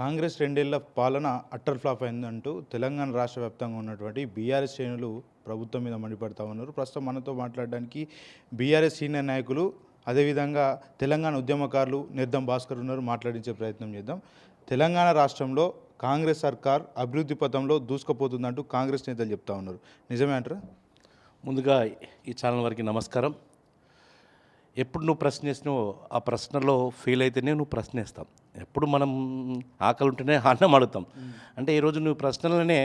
కాంగ్రెస్ రెండేళ్ల పాలన utter flop అయిందంటూ Telangana రాష్ట్ర వ్యాప్తంగా ఉన్నటువంటి బీఆర్ఎస్ శ్రేణులు ప్రభుత్వం మీద మండిపడతా ఉన్నారు. ప్రస్తుతం మనతో మాట్లాడడానికి బీఆర్ఎస్ సీనియర్ నాయకులు, అదేవిధంగా తెలంగాణ ఉద్యమకారులు నిర్దం భాస్కర్ ఉన్నారు. మాట్లాడించే ప్రయత్నం చేద్దాం. తెలంగాణ రాష్ట్రంలో కాంగ్రెస్ సర్కార్ అభివృద్ధి పథంలో దూసుకుపోతుందంటూ కాంగ్రెస్ నేతలు చెప్తా ఉన్నారు. నిజమే అంటారా? ముందుగా ఈ ఛానల్ వారికి నమస్కారం. ఎప్పుడు నువ్వు ప్రశ్న చేసినావో ఆ ప్రశ్నలో ఫెయిల్ అయితేనే నువ్వు ప్రశ్న వేస్తాం. ఎప్పుడు మనం ఆకలి ఉంటేనే అన్నం అడుగుతాం. అంటే ఈరోజు నువ్వు ప్రశ్నలనే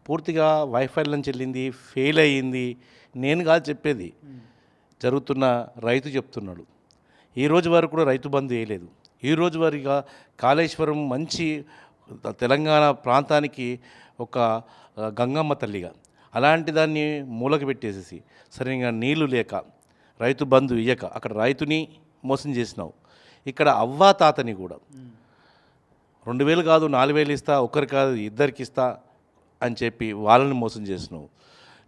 పూర్తిగా వైఫల్యం చెల్లింది, ఫెయిల్ అయ్యింది. నేను కాదు చెప్పేది, జరుగుతున్న రైతు చెప్తున్నాడు. ఈ రోజు వరకు కూడా రైతు బంధు వేయలేదు. ఈ రోజు వరకు కాళేశ్వరం మంచి తెలంగాణ ప్రాంతానికి ఒక గంగమ్మ తల్లిగా, అలాంటి దాన్ని మూలకి పెట్టేసేసి సరిగ్గా నీళ్లు లేక రైతు బంధు ఇయ్యక అక్కడ రైతుని మోసం చేసినావు. ఇక్కడ అవ్వా తాతని కూడా 2000 కాదు 4000 ఇస్తా, ఒకరికి కాదు ఇద్దరికి ఇస్తా అని చెప్పి వాళ్ళని మోసం చేసినావు.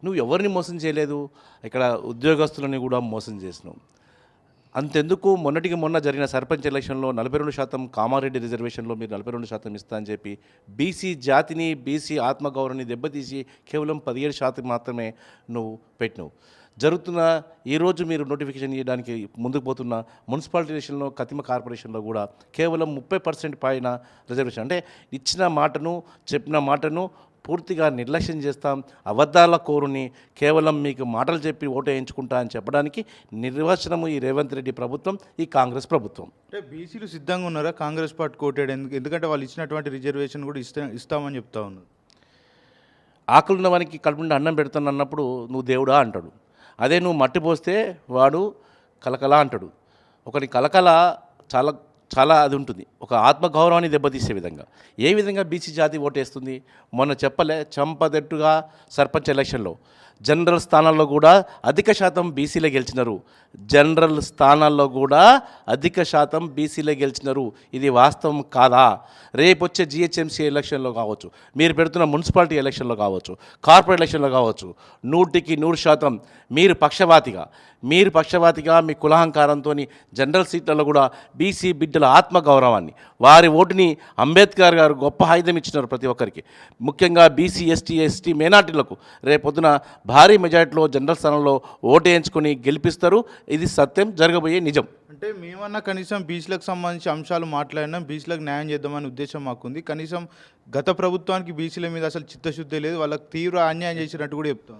నువ్వు ఎవరిని మోసం చేయలేదు, ఇక్కడ ఉద్యోగస్తులని కూడా మోసం చేసినావు. అంతెందుకు, మొన్న జరిగిన సర్పంచ్ ఎలక్షన్లో 42% కామారెడ్డి రిజర్వేషన్లో మీరు 42% ఇస్తా అని చెప్పి బీసీ జాతిని, బీసీ ఆత్మగౌరవాన్ని దెబ్బతీసి కేవలం 17% మాత్రమే నువ్వు పెట్టినావు. జరుగుతున్న ఈరోజు మీరు నోటిఫికేషన్ ఇవ్వడానికి ముందుకు పోతున్న మున్సిపాలిటీ ఎలక్షన్లో, కతిమ కార్పొరేషన్లో కూడా కేవలం 30% పైన రిజర్వేషన్. అంటే ఇచ్చిన మాటను, చెప్పిన మాటను పూర్తిగా నిర్లక్ష్యం చేస్తాం. అబద్ధాల కోరుని కేవలం మీకు మాటలు చెప్పి ఓటు వేయించుకుంటా అని చెప్పడానికి నిర్వచనము ఈ రేవంత్ రెడ్డి ప్రభుత్వం, ఈ కాంగ్రెస్ ప్రభుత్వం. అంటే బీసీలు సిద్ధంగా ఉన్నారా కాంగ్రెస్ పార్టీ కోటేయడానికి? ఎందుకంటే వాళ్ళు ఇచ్చినటువంటి రిజర్వేషన్ కూడా ఇస్తామని చెప్తా ఉన్నారు. ఆకలిన్న వానికి కడుపుండి అన్నం పెడతాను అన్నప్పుడు నువ్వు దేవుడా అంటాడు. అదే నువ్వు మట్టి పోస్తే వాడు కలకల అంటాడు. ఒకరి కలకల చాలా చాలా అది ఉంటుంది, ఒక ఆత్మగౌరవాన్ని దెబ్బతీసే విధంగా. ఏ విధంగా బీసీ జాతి ఓటేస్తుంది? మొన్న చెప్పలే, చంపదట్టుగా సర్పంచ్ ఎలక్షన్లో జనరల్ స్థానాల్లో కూడా అధిక శాతం బీసీలే గెలిచినారు. జనరల్ స్థానాల్లో కూడా అధిక శాతం బీసీలే గెలిచినారు. ఇది వాస్తవం కాదా? రేపు వచ్చే జిహెచ్ఎంసీ ఎలక్షన్లో కావచ్చు, మీరు పెడుతున్న మున్సిపాలిటీ ఎలక్షన్లో కావచ్చు, కార్పొరేట్ ఎలక్షన్లో కావచ్చు, 100% మీరు పక్షపాతిగా మీ కులహంకారంతో జనరల్ సీట్లలో కూడా బీసీ బిడ్డల ఆత్మగౌరవాన్ని, వారి ఓటుని అంబేద్కర్ గారు గొప్ప ఆయుధం ఇచ్చినారు ప్రతి ఒక్కరికి. ముఖ్యంగా బీసీ, ఎస్టీ మైనార్టీలకు రేపొద్దున భారీ మెజారిటీలో జనరల్ స్థానంలో ఓటు వేయించుకొని గెలిపిస్తారు. ఇది సత్యం, జరగబోయే నిజం. అంటే మేమన్నా కనీసం బీసీలకు సంబంధించి అంశాలు మాట్లాడినాం, బీసీలకు న్యాయం చేద్దామనే ఉద్దేశం మాకుంది. కనీసం గత ప్రభుత్వానికి బీసీల మీద అసలు చిత్తశుద్ధి లేదు, వాళ్ళకి తీవ్ర అన్యాయం చేసినట్టు కూడా చెప్తాం.